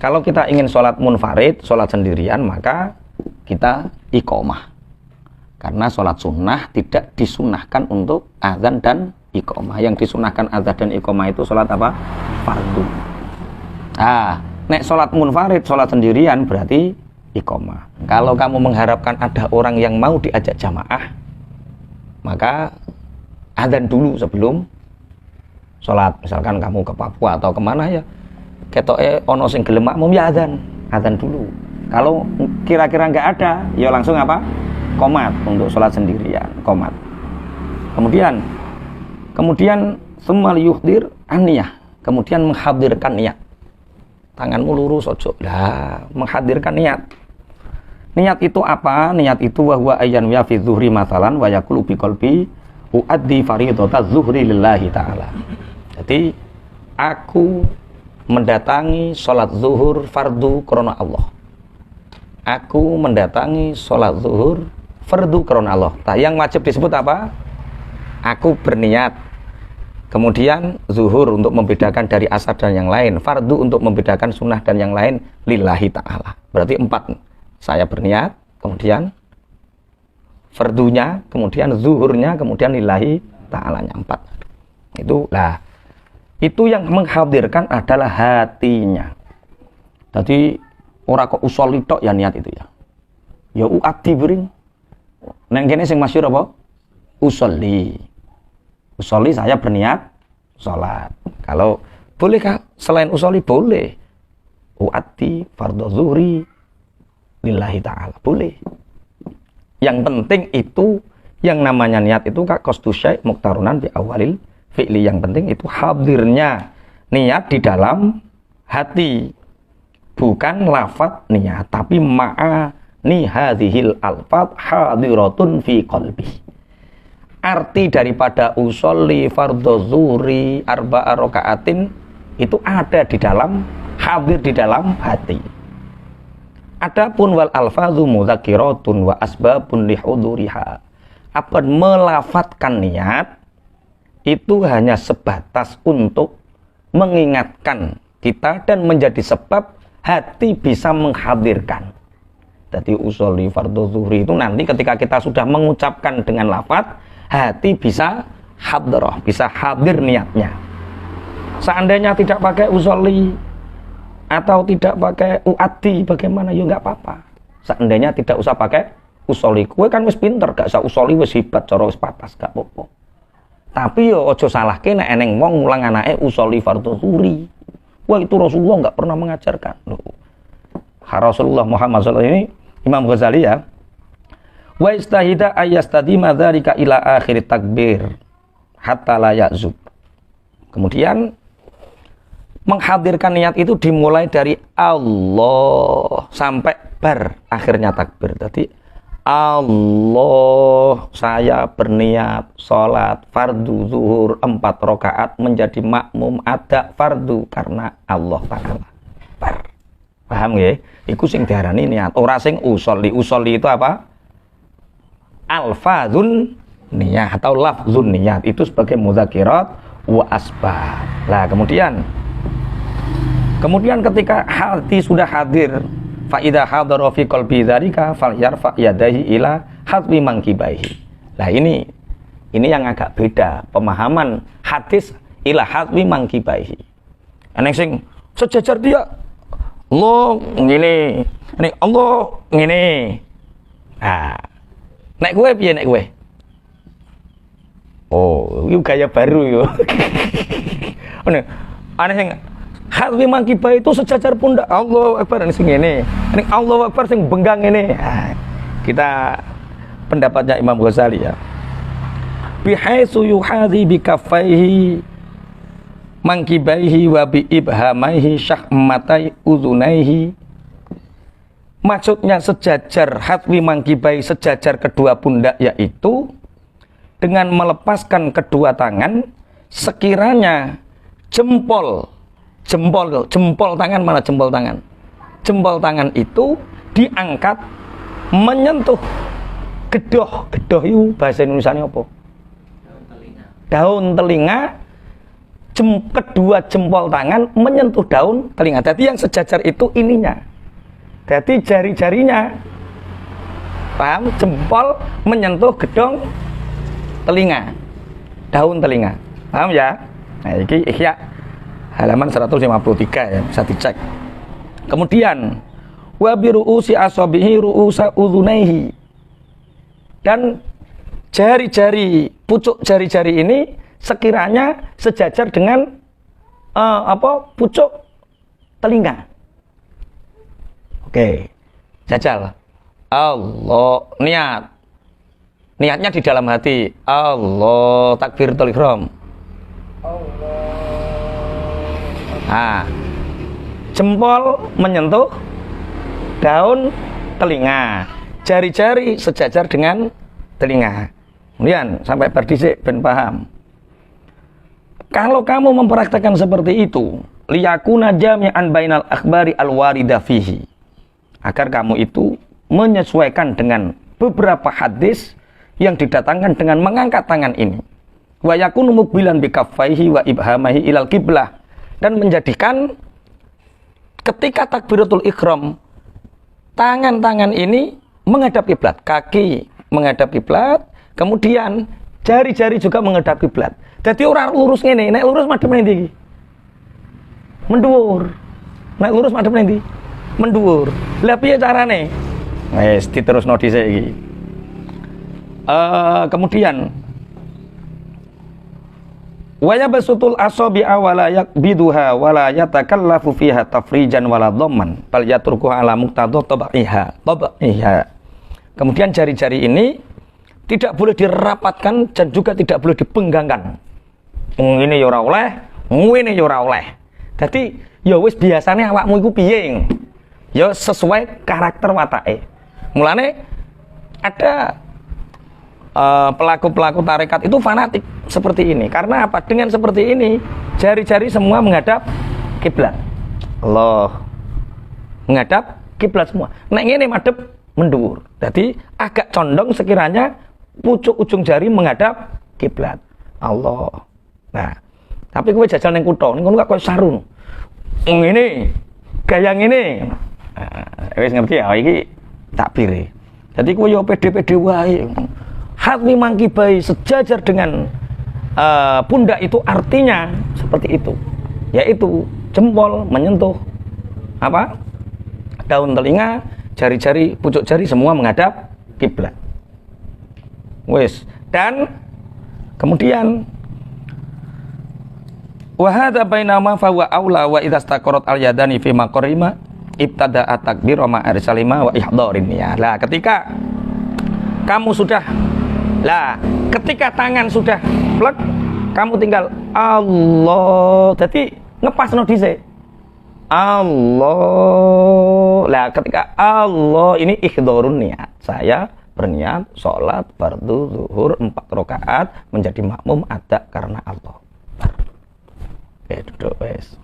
Kalau kita ingin sholat munfarid, sholat sendirian, maka kita iqomah. Karena sholat sunnah tidak disunahkan untuk azan dan iqomah. Yang disunahkan azan dan iqomah itu sholat apa? Fardu. Nek sholat munfarid, sholat sendirian berarti iqomah. Kalau kamu mengharapkan ada orang yang mau diajak jamaah, maka azan dulu sebelum sholat. Misalkan kamu ke Papua atau kemana ya, ketoke ono sing gelem makmum ya azan dulu. Kalau kira-kira nggak ada, ya langsung apa? Qomat untuk sholat sendirian, qomat. Kemudian tsumma liyuhdir an-niyah, kemudian menghadirkan niat. Tanganmu lurus ojo. Lah, menghadirkan niat. Niat itu apa? Niat itu wa huwa ayyan ya fi dzuhri masalan wa yaqulu bi qalbi uaddi fardhataz zuhri lillahi ta'ala. Jadi aku mendatangi sholat zuhur fardu karena Allah. Aku mendatangi sholat zuhur fardu karena Allah. Nah, yang wajib disebut apa? Aku berniat. Kemudian zuhur untuk membedakan dari asar dan yang lain. Fardu untuk membedakan sunnah dan yang lain. Lillahi ta'ala. Berarti 4. Saya berniat, kemudian fardunya, kemudian zuhurnya, kemudian lillahi ta'alanya. 4. Itu yang menghadirkan adalah hatinya. Jadi ora kok usoli tok ya niat itu ya. Ya uati bring. Neng kene sing masyhur apa? Usolli. Usolli saya berniat salat. Kalau boleh Kak, selain usolli boleh. Uati fardhu zuhri lillahi ta'ala. Boleh. Yang penting itu yang namanya niat itu Kak qasdu syai' muqtarunan bi awalil fi'li. Yang penting itu hadirnya niat di dalam hati. Bukan lafaz niat, tapi ma'ani hadhil alfaz hadiratun fi qalbi. Arti daripada usolli fardhu zuhri arba'a raka'atin itu ada di dalam, hadir di dalam hati. Adapun wal alfazu mudzakiratun wa asbabun lihuduriha. Apa melafatkan niat itu hanya sebatas untuk mengingatkan kita dan menjadi sebab hati bisa menghadirkan. Jadi usolli fardhu zuhri itu nanti ketika kita sudah mengucapkan dengan lafaz, hati bisa hadrah, bisa hadir niatnya. Seandainya tidak pakai usolli atau tidak pakai uati, bagaimana? Ya nggak apa-apa. Seandainya tidak usah pakai usolli, kowe kan wis pinter, gak usah usolli wis hebat, cara wis patas, gak apa-apa. Tapi yo ojo salahke nek eneng wong mulang anake usolli fardhu zuhri. Wah, itu Rasulullah nggak pernah mengajarkan. Rasulullah Muhammad SAW ini Imam Ghazali ya. Wa istahida ayastadima dzalika ila akhir takbir hatta la ya'zub. Kemudian menghadirkan niat itu dimulai dari Allah sampai bar akhirnya takbir. Jadi Allah, saya berniat sholat fardu zuhur 4 rakaat menjadi makmum ada fardu karena Allah Ta'ala. Paham ya? Iku sing diarani niat. Ora sing usolli. Usolli itu apa? Alfazun niyah atau lafzun niyat. Itu sebagai mudzakirat wa asbab. Nah, kemudian ketika hati sudah hadir, fa idza hadara fi qalbi dzalika falyarfa yadayhi ila hadwi mankibaihi. Nah, ini yang agak beda pemahaman hadis ila hadwi mankibaihi. Eneng sing sejajar dia Allah ngene, ini Allah ngene. Nah, nek kowe piye nek kowe? Oh, itu gaya baru yo. Ana sing hadwi mangkibah itu sejajar pundak. Allahu Akbar sing ngene. Ning Allahu Akbar sing benggang ngene. Nah, kita pendapatnya Imam Ghazali ya. Bihaitsu yuhadhi bikaffaihi mangkibaihi wa bi ibhamaihi syahmatai uzunaihi. Maksudnya sejajar hadwi mangkibai, sejajar kedua pundak, yaitu dengan melepaskan kedua tangan sekiranya jempol tangan, mana jempol tangan? Jempol tangan itu diangkat menyentuh gedoh itu bahasa Indonesianya apa? Daun telinga kedua jempol tangan menyentuh daun telinga. Jadi yang sejajar itu ininya. Jadi jari-jarinya, paham? Jempol menyentuh gedong telinga, daun telinga. Paham ya? Nah, ini Ihya halaman 153 ya, bisa dicek. Kemudian wa bi ru'usi asabihi ru'usa udhunaihi. Dan jari-jari, pucuk jari-jari ini sekiranya sejajar dengan pucuk telinga. Oke. Jajal. Allah, niatnya di dalam hati. Allah, takbiratul ihram. Allah. Nah, jempol menyentuh daun telinga, jari-jari sejajar dengan telinga. Kemudian sampai berdisik ben paham. Kalau kamu mempraktekkan seperti itu, liyakuna jami'an bainal akhbari alwarida fihi, agar kamu itu menyesuaikan dengan beberapa hadis yang didatangkan dengan mengangkat tangan ini. Wa yakunu muqbilan bi kaffaihi wa ibhamahi ilal qiblah, dan menjadikan ketika takbiratul ihram tangan-tangan ini menghadap kiblat, kaki menghadap kiblat, kemudian jari-jari juga menghadap kiblat. Jadi orang lurus ngene, nek lurus madhep ndi? Mendhuwur. Nek lurus madhep ndi? Mendhuwur. Lah piye carane? Wis diterusno dhisik iki. Kemudian wa yabsutul asabi awala yakbiduha wala yatakallafu fiha tafrijan wala dhamman bal yatrukuha ala muqtadha tabaiha. Kemudian jari-jari ini tidak boleh dirapatkan dan juga tidak boleh dipenggangkan. Ngene ya ora oleh, ngene ya ora oleh. Dadi ya wis biasane awakmu iku piye? Ya sesuai karakter watake. Mulane ada pelaku-pelaku tarekat itu fanatik seperti ini. Karena apa? Dengan seperti ini jari-jari semua menghadap kiblat. Allah, menghadap kiblat semua. Nek ngene madhep mendhuwur. Jadi agak condong sekiranya pucuk ujung jari menghadap kiblat. Allah. Nah, tapi kowe jajal ning kutho, ning kono kok koyo sarung. Ngene, gaya ngene. Nah, wis ngerti ya iki takbire. Jadi kowe yo pede-pede wae. Hatmi mangkibai sejajar dengan pundak itu artinya seperti itu. Yaitu jempol menyentuh apa? Daun telinga, jari-jari, pucuk jari semua menghadap kiblat. Wis, dan kemudian wa hadza bainama fa huwa aula wa idza istaqarat al yadani fi maqarima ibtada at-takbir wa ma'arsalima wa ihdarin ya. Lah ketika kamu sudah ketika tangan sudah plek, kamu tinggal Allah. Jadi ngepasno dhisik. Allah. Lah ketika Allah ini ihdharun niat. Saya berniat sholat fardu zuhur 4 rakaat menjadi makmum ada karena Allah. Oke, duduk wes.